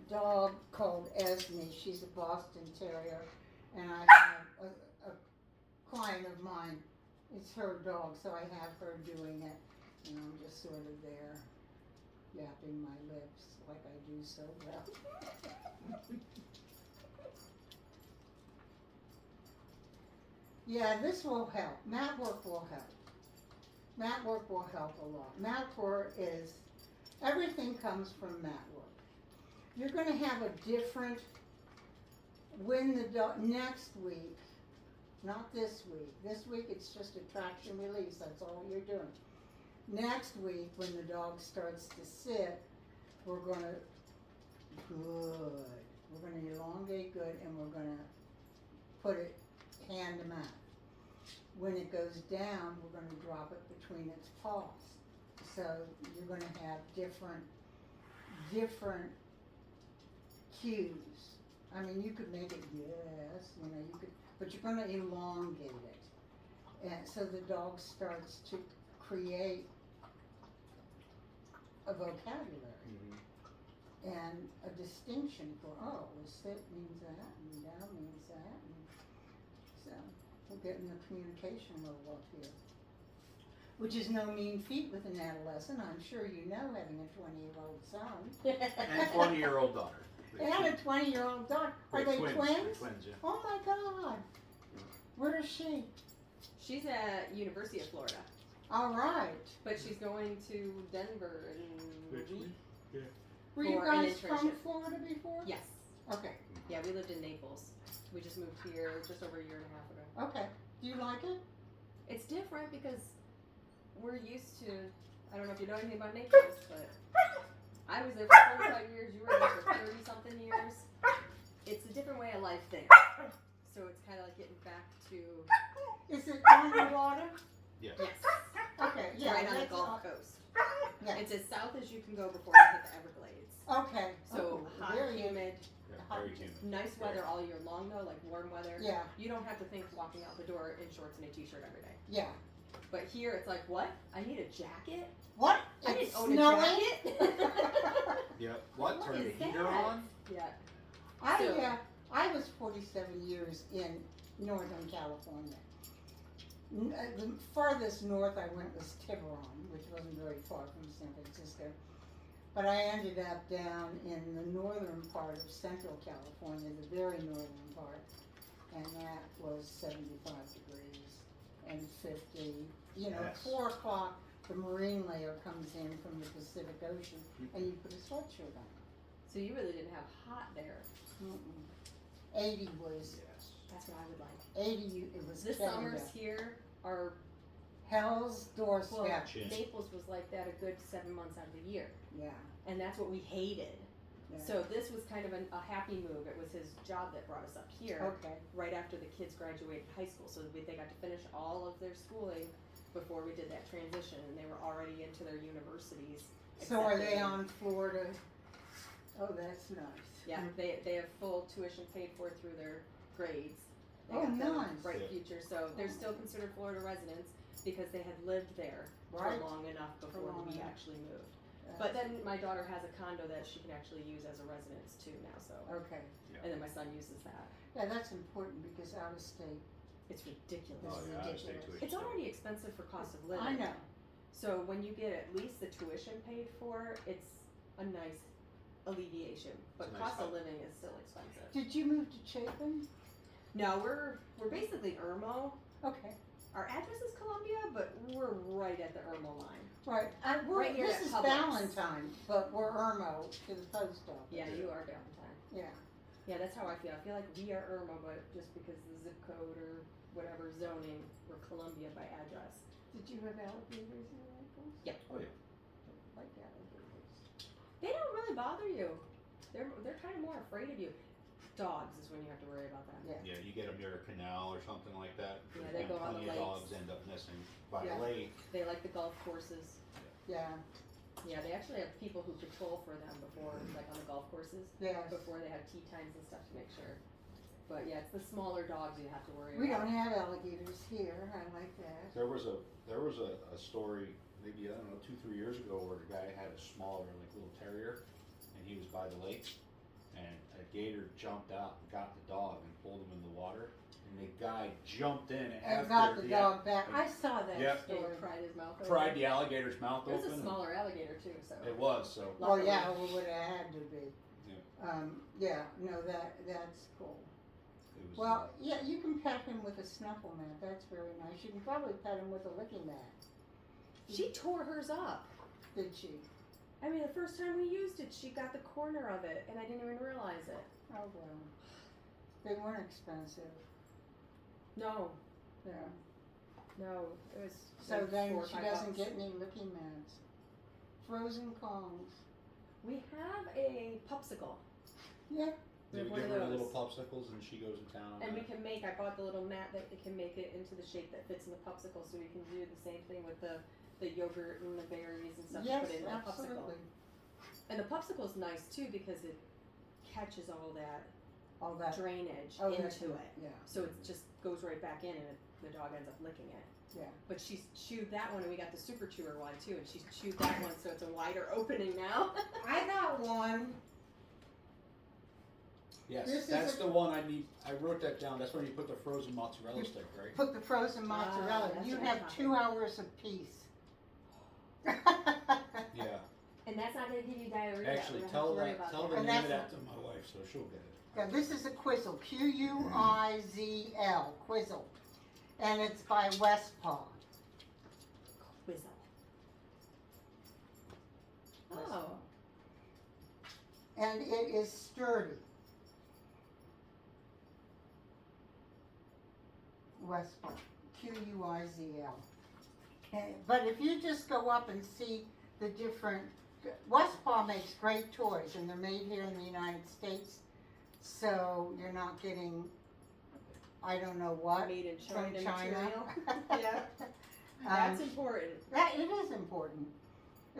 dog called Esme. She's a Boston Terrier, and I have a client of mine. It's her dog, so I have her doing it, and I'm just sort of there, yapping my lips like I do so well. Yeah, this will help. Mat work will help. Mat work will help a lot. Mat work is, everything comes from mat work. You're going to have a different, when the dog, next week, not this week. This week it's just a traction release. That's all you're doing. Next week, when the dog starts to sit, we're going to, good. We're going to elongate good, and we're going to put it hand to mouth. When it goes down, we're going to drop it between its paws. So you're going to have different cues. I mean, you could make it yes, you know, you could, but you're going to elongate it, and so the dog starts to create a vocabulary and a distinction for, oh, well, sit means that, and down means that, and so we're getting the communication level up here, which is no mean feat with an adolescent. I'm sure you know, having a 20-year-old son. And 20-year-old daughter. And a 20-year-old daughter. Are they twins? They're twins, yeah. Oh my God. Where is she? She's at University of Florida, All right. but she's going to Denver in a week. Were you For an guys from internship. Florida before? Yes. Okay. Yeah, we lived in Naples. We just moved here just over a year and a half ago. Okay. Do you like it? It's different because we're used to, I don't know if you know anything about Naples, but I was there for 25 years, you were there for 30 something years. It's a different way of life thing. So it's kind of like getting back to, Is it on the water? Yes. yes, Okay. it's Yeah. right on the that's Gulf Coast. Yeah. It's as south as you can go before you hit the Everglades. Okay. So Oh, hot, very humid, Yeah, very humid. nice weather all year long though, like warm weather. Yeah. You don't have to think walking out the door in shorts and a t-shirt every day. Yeah. But here it's like, what? I need a jacket? What? I It's didn't own snowing? a jacket? Yeah. What? What Turn the is heater that? on? Yeah. I was 47 years in Northern California. The farthest north I went was Tiburon, which wasn't very far from San Francisco. But I ended up down in the northern part of Central California, the very northern part, and that was 75 degrees and 50. You know, Yes. 4 o'clock, the marine layer comes in from the Pacific Ocean, and you put a sweatshirt on. So you really didn't have hot there. 80 was, Yes. That's what I would like. 80, it was The killing summers you. here are, Hell's doorstep. well, Chin. Naples was like that a good 7 months out of the year. Yeah. And that's what we hated. Yeah. So this was kind of a happy move. It was his job that brought us up here Okay. right after the kids graduated high school. So they got to finish all of their schooling before we did that transition, and they were already into their universities. So are they accepting- on Florida? Oh, that's nice. Yeah, they have full tuition paid for through their grades. They Oh, got them a nice. bright Yeah. future. So they're still considered Florida residents because they had lived there Right. for long enough before long we enough. actually moved. But then my daughter has a condo that she can actually use as a residence too now. So Okay. and then my son uses that. Yeah, that's important because out of state. It's ridiculous. Oh, This is yeah. I stay ridiculous. tuition. It's already expensive for cost of living. I know. So when you get at least the tuition paid for, it's a nice alleviation. But It's a nice cost of help. living is still expensive. Did you move to Chapin? No, we're basically Irmo. Okay. Our address is Columbia, but we're right at the Irmo line. Right. Right here this at is Publix. Valentine, but we're Irmo to the post office. Yeah, you are Valentine. Yeah. Yeah, that's how I feel. I feel like we are Irmo, but just because the zip code or whatever zoning, we're Columbia by address. Did you have alligators in Naples? Yep. Oh, yeah. I like alligators. They don't really bother you. They're kind of more afraid of you. Dogs is when you have to worry about that. Yeah. Yeah, you get them near a canal or something like that. Yeah, they go on the Plenty of lakes. dogs end up missing by Yeah. a lake. They like the golf courses. Yeah. Yeah, they actually have people who patrol for them before, like on the golf courses, Yes. before they have tee times and stuff to make sure. But yeah, it's the smaller dogs you have to worry We about. don't have alligators here, I like that. There was a story, maybe, I don't know, 2-3 years ago, where a guy had a smaller, like, little terrier, and he was by the lake, and a gator jumped out and got the dog and pulled him in the water, and the guy jumped in And after got the dog back, I saw that Yep. Yeah, he story. pried his mouth open. pried the alligator's mouth It was open. a and smaller alligator too, so. It was, so. Well, Luckily. yeah, it would have had to be. Yeah. Yeah, no, that's cool. It was, Well, yeah, you can pet him with a snuffle mat, that's very nice. You can probably pet him with a licking mat. She tore hers up. Did she? I mean, the first time we used it, she got the corner of it, and I didn't even realize it. Oh, well. They weren't expensive. No, Yeah. no, it was. So like then $4 or she $5. doesn't get any licking mats. Frozen Kongs. We have a popsicle. Yeah. We Did have we one give of her those. little popsicles and she goes to town on And we that? can make, I bought the little mat that it can make it into the shape that fits in the popsicle, so we can do the same thing with the yogurt and the berries and stuff. Yes, to put in the popsicle. absolutely. And the popsicle's nice too because it catches all that All that. drainage Oh, into that's good. it. Yeah. So it just goes right back in and the dog ends up licking it. Yeah. But she's chewed that one and we got the super chewer one too, and she's chewed that one so it's a wider opening now. I got one. Yes, This is that's a- the one I need. I wrote that down. That's when you put the frozen mozzarella stick, right? Put the frozen mozzarella. that's You what I'm have talking 2 hours of peace. Yeah. And that's not gonna give you diarrhea. Actually, we don't tell have to worry that, about tell that. the And name of that's- that to my wife, so she'll get it. Yeah, this is a Quizzle. Quizzle. Quizzle. And it's by Westpaw. Quizzle. Oh. And it is sturdy. Westpaw. Quizzl. But if you just go up and see the different, Westpaw makes great toys and they're made here in the United States. So you're not getting, I don't know what, Made in from China China. material. Yeah. That's important. That, it is important.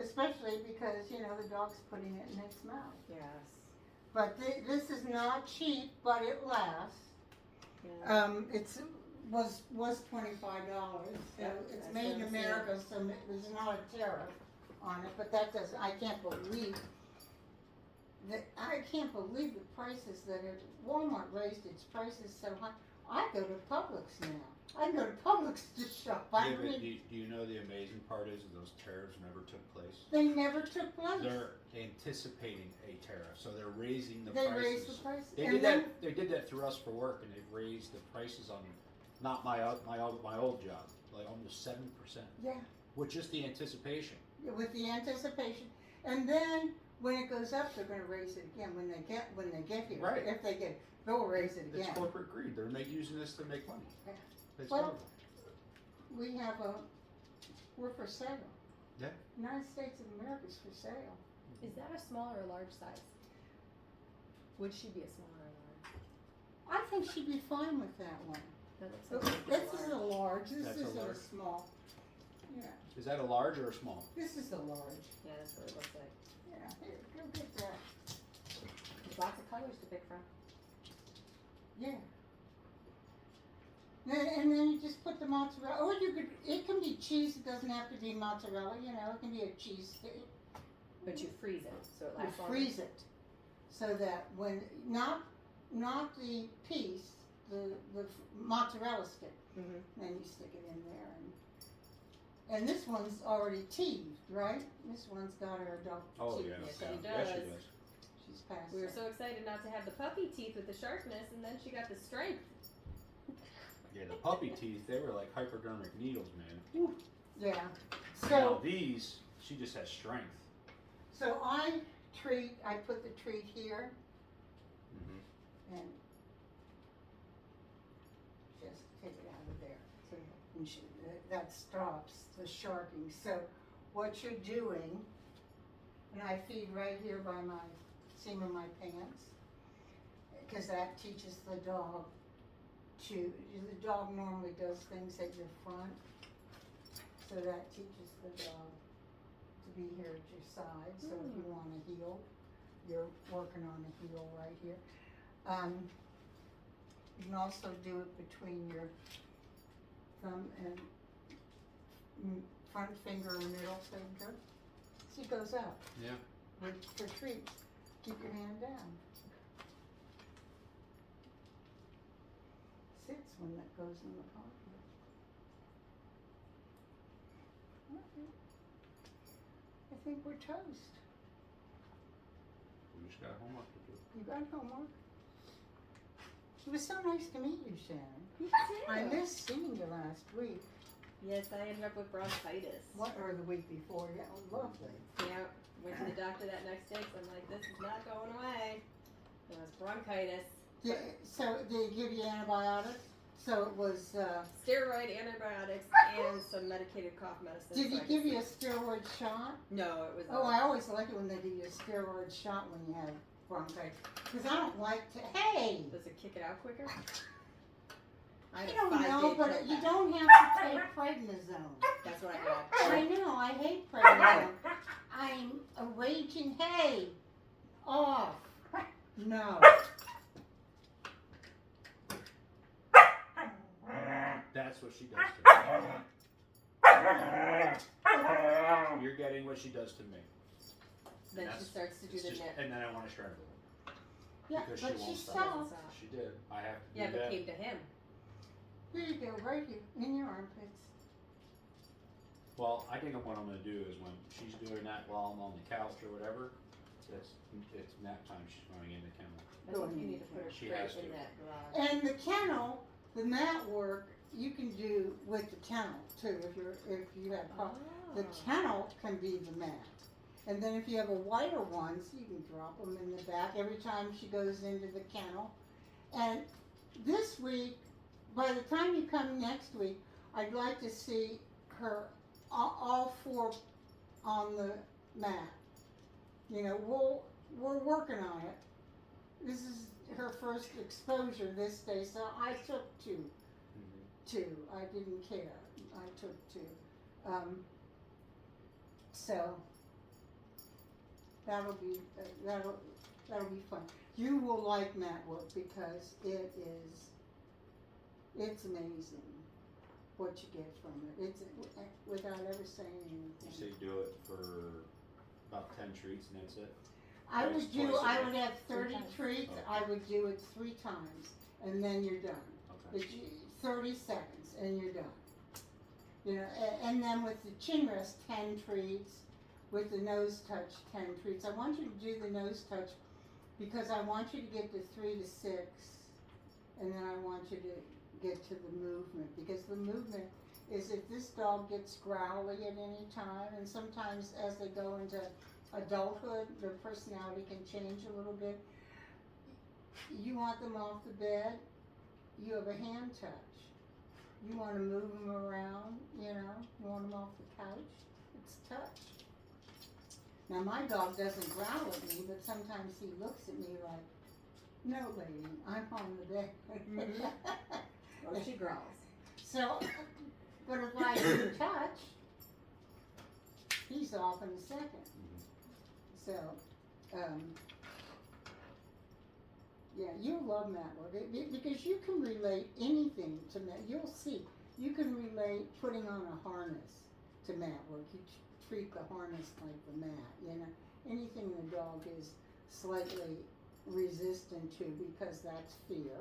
Especially because, you know, the dog's putting it in its mouth. Yes. But this is not cheap, but it lasts. Yeah. It's was $25. So Yep, it's that's made in what I'm America, so there's not a tariff on it. But that doesn't. I can't believe the prices that Walmart raised its prices so high. I go to Publix now. I go to Publix to shop. I Yeah, but mean, do you know the amazing part is that those tariffs never took place? they never took place. They're anticipating a tariff, so they're raising the They prices. raised the prices. They And did then- that. They did that through us for work, and they've raised the prices on not my old job, like almost 7%, Yeah. with just the anticipation. With the anticipation, and then when it goes up, they're going to raise it again when they get here. Right. If they get, they'll raise it It's again. corporate greed. They're using this to make money. Yeah. It's Well, horrible. We're for sale. Yeah. United States of America is for sale. Is that a small or a large size? Would she be a small or a large? I think she'd be fine with that one. That looks So like this is a large. This That's a is a large. small. Yeah. Is that a large or a small? This is a large. Yeah, that's what it looks like. Yeah. Here, go get that. There's lots of colors to pick from. Yeah. And then you just put the mozzarella, or you could, it can be cheese, it doesn't have to be mozzarella, you know, it can be a cheese stick. But you freeze it, so it You lasts longer. freeze it, so that when, not the piece, the mozzarella stick, Mm-hmm. then you stick it in there and this one's already teethed, right? This one's got her adult Oh teeth. yeah. Yes, yeah. she Yes, she does. does. She's past We were that. so excited not to have the puppy teeth with the sharpness, and then she got the strength. Yeah, the puppy teeth, they were like hypodermic needles, man. Yeah, Now so, these, she just has strength. so I put the treat here Mm-hmm. and just take it out of there. So and that stops the sharping. So what you're doing, and I feed right here by my seam of my pants, because that teaches the dog the dog normally does things at your front, so that teaches the dog to be here at your side, so if you want to heel, you're working on a heel right here. You can also do it between your thumb and front finger and middle finger. See, it goes up. Yeah. For treats. Keep your hand down. Sits when that goes in the pocket. Okay. I think we're toast. We just got homework to do. You got homework? It was so nice to meet you, Shannon. You too. I missed seeing you last week. Yes, I ended up with bronchitis. Or the week before. Yeah, lovely. Yeah, went to the doctor that next day, so I'm like, this is not going away. It was bronchitis. Yeah, so did they give you antibiotics? So it was, Steroid, antibiotics, and some medicated cough medicine. did so he I could give you a sleep. steroid shot? No, it was Oh, I always like it when they give you a steroid shot when you have bronchitis. Because I don't like to, hey! Does it kick it out quicker? I had a don't 5-day know, but pill you back. don't have to take prednisone. That's what I I had. know, I hate prednisone. I'm a raging, hey! Off. No. That's what she does to me. You're getting what she does to me. Then she That's- starts to do It's the just- nip. and then I want to strangle her. Yeah, Because but she she won't stop. stopped. She did. I have to Yeah, do but that. came to him. Here you go, right here, in your armpits. Well, I think what I'm going to do is when she's doing that while I'm on the couch or whatever, it's nap time. She's going in the kennel. I think you need to put her She straight has in to. that garage. And the kennel, the mat work, you can do with the kennel too, if you have problems. The kennel can be the mat. And then if you have a whiter one, so you can drop them in the back every time she goes into the kennel. And this week, by the time you come next week, I'd like to see her all four on the mat. You know, we're working on it. This is her first exposure this day, so I took two. I didn't care. I took two. So that'll be fun. You will like mat work because it's amazing what you get from it. It's without ever saying You anything. say do it for about 10 treats and that's it? I Twice a would day. have 30 times. treats. I would do it 3 times, and then you're done. Okay. 30 seconds, and you're done. You know, and then with the chin rest, 10 treats. With the nose touch, 10 treats. I want you to do the nose touch because I want you to get to 3 to 6, and then I want you to get to the movement, because the movement is if this dog gets growly at any time, and sometimes as they go into adulthood, their personality can change a little bit. You want them off the bed, you have a hand touch. You want to move them around, you know, you want them off the couch, it's touch. Now my dog doesn't growl at me, but sometimes he looks at me like, no lady, I'm on the bed. Or she growls. So, but if I do touch, he's off in a second. So, yeah, you'll love mat work because you can relate anything to mat. You'll see, you can relate putting on a harness to mat work. You treat the harness like the mat, you know. Anything the dog is slightly resistant to because that's fear.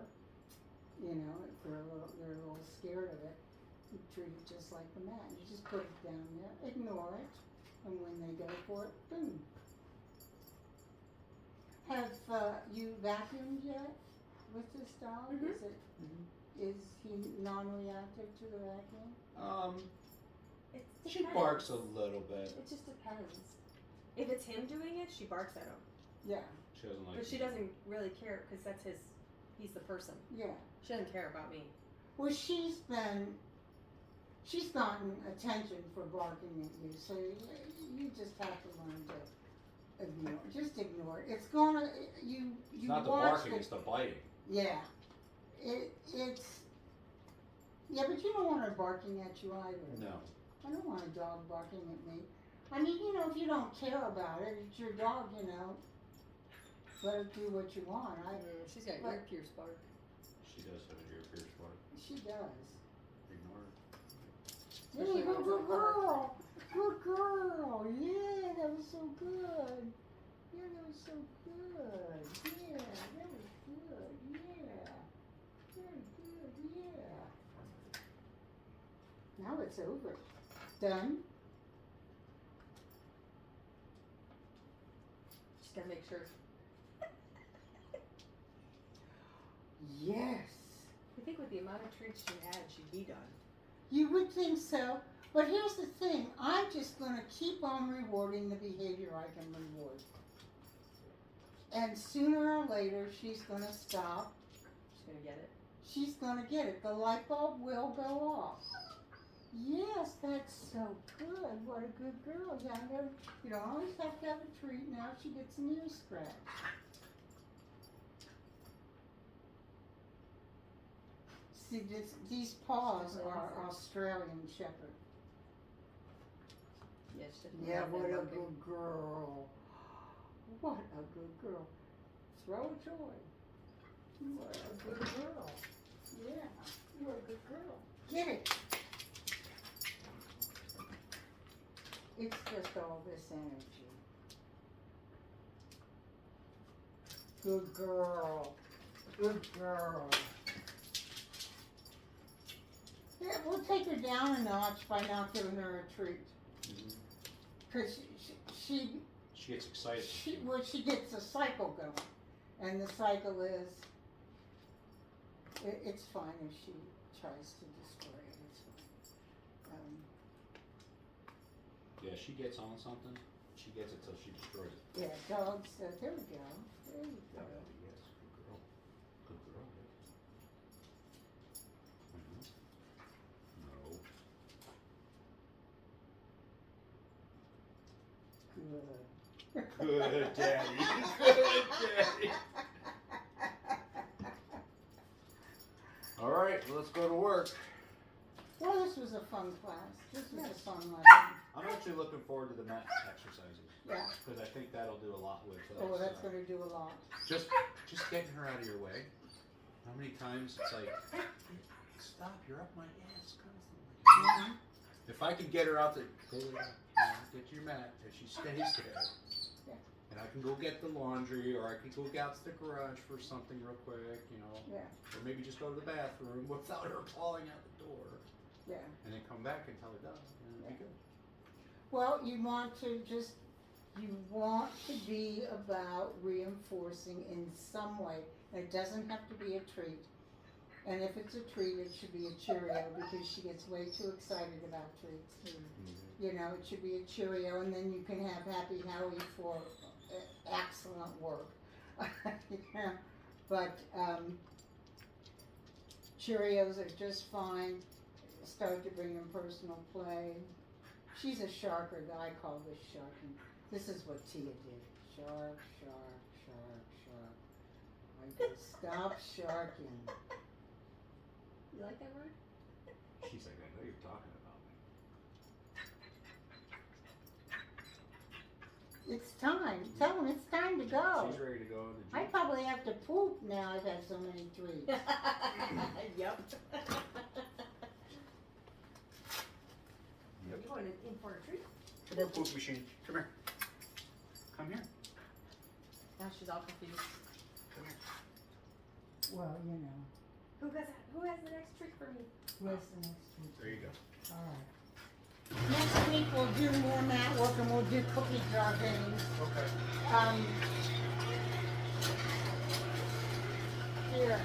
You know, if they're a little scared of it, you treat it just like the mat. You just put it down there, ignore it, and when they go for it, boom. Have you vacuumed yet with this dog? Mhm. Is he non-reactive to the vacuum? It She depends. barks a little bit. It just depends. If it's him doing it, she barks at him. Yeah, She doesn't like But she it. doesn't really care because he's the person. yeah. She doesn't care about me. Well, she's gotten attention for barking at you, so you just have to learn to ignore. Just ignore it. It's gonna you It's not the watch barking, it. it's the biting. Yeah, it's yeah, but you don't want her barking at you either. No. I don't want a dog barking at me. I mean, you know, if you don't care about it, it's your dog, you know. Let it do what you want. She's got But- ear pierce bark. She does have an ear pierce part. She does. Ignore it. There you go, good girl. Good girl. Yeah, that was so good. Yeah, that was so good. Yeah, that was good. Yeah. Very good. Yeah. Now it's over. Done? Just gotta make sure. Yes. I think with the amount of treats she had, she'd be done. You would think so. But here's the thing. I'm just going to keep on rewarding the behavior I can reward. And sooner or later, she's going to stop. She's gonna get it. She's going to get it. The light bulb will go off. Yes, that's so good. What a good girl. Yeah, you don't always have to have a treat. Now she gets an ear scratch. See, these paws are Australian Shepherd. Yeah, she doesn't Yeah, have what that a working. good girl. What a good girl. Throw a toy. You are a good girl. Yeah, you are a good girl. Get it. It's just all this energy. Good girl. Good girl. Yeah, we'll take her down a notch by not giving her a treat. Because she gets excited. she gets a cycle going. And the cycle is, it's fine if she tries to destroy it. It's fine. Yeah, she gets on something. She gets it till she destroys it. Yeah, dogs, there we go. There you go. Yes, good girl. Good girl. No. Good. Good daddy. Good daddy. All right, well, let's go to work. Well, this was a fun class. This was a fun lesson. I'm actually looking forward to the mat exercises. Yeah. Because I think that'll do a lot with us. Oh, that's going to do a lot. Just getting her out of your way. How many times it's like, stop, you're up my ass constantly. If I can get her out there, get your mat, and she stays there, Yeah. and I can go get the laundry, or I can go out to the garage for something real quick, you know, Yeah. or maybe just go to the bathroom without her clawing out the door, Yeah. and then come back and tell her done, and it'll be good. Well, you want to be about reinforcing in some way. It doesn't have to be a treat. And if it's a treat, it should be a Cheerio because she gets way too excited about treats. You know, it should be a Cheerio, and then you can have Happy Howie for excellent work. Yeah. But Cheerios are just fine. Start to bring in personal play. She's a sharker. I call this sharking. This is what Tia did. Shark, shark, shark, shark. I go, stop sharking. You like that word? She's like, I know you're talking about me. It's time. Tell him it's time to go. She's ready to go in the I Jeep. probably have to poop now. I've had so many treats. Yep. Yep. You going in for a treat? Come here, poop machine. Come here. Come here. Now she's all confused. Come here. Well, you know. Who has the next treat for me? Where's the next week? There you go. All right. Next week we'll do more mat work and we'll do cookie jar games. Okay. Here.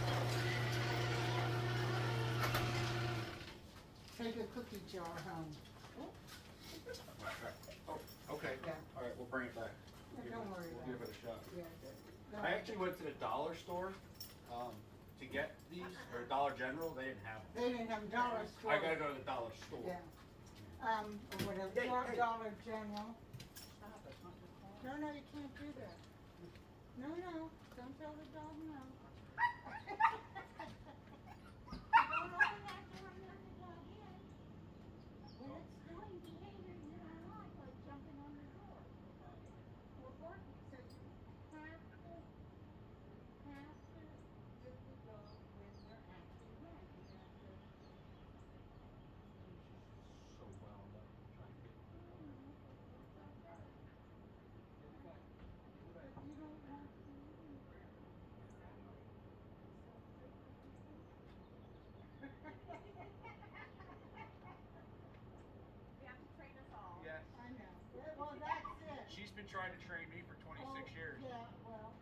Take a cookie jar home. Oh, okay. Yeah. All right, we'll bring it back. Don't worry We'll about give it a shot. Yeah. I actually went to the dollar store to get these, or Dollar General. They didn't have them. They didn't have dollar store. I gotta go to the dollar store. Yeah. Or whatever, Dollar General. No, you can't do that. No, don't tell the dog no. Don't open that door and let the dog in. When it's doing behavior you don't like jumping tried to train me for 26 years. Yeah, well,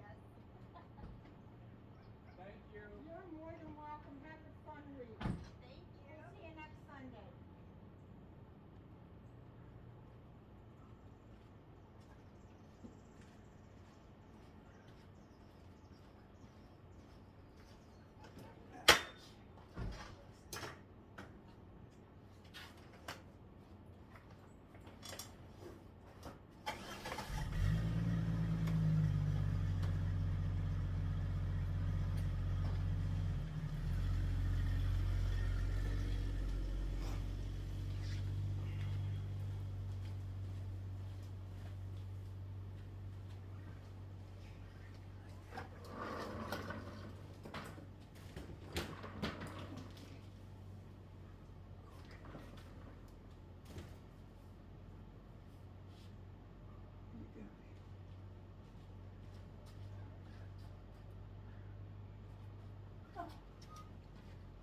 Yes. Thank you. you're more than welcome. Have a fun week. Thank you. We'll see you next Sunday.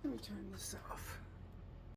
Let me turn this off.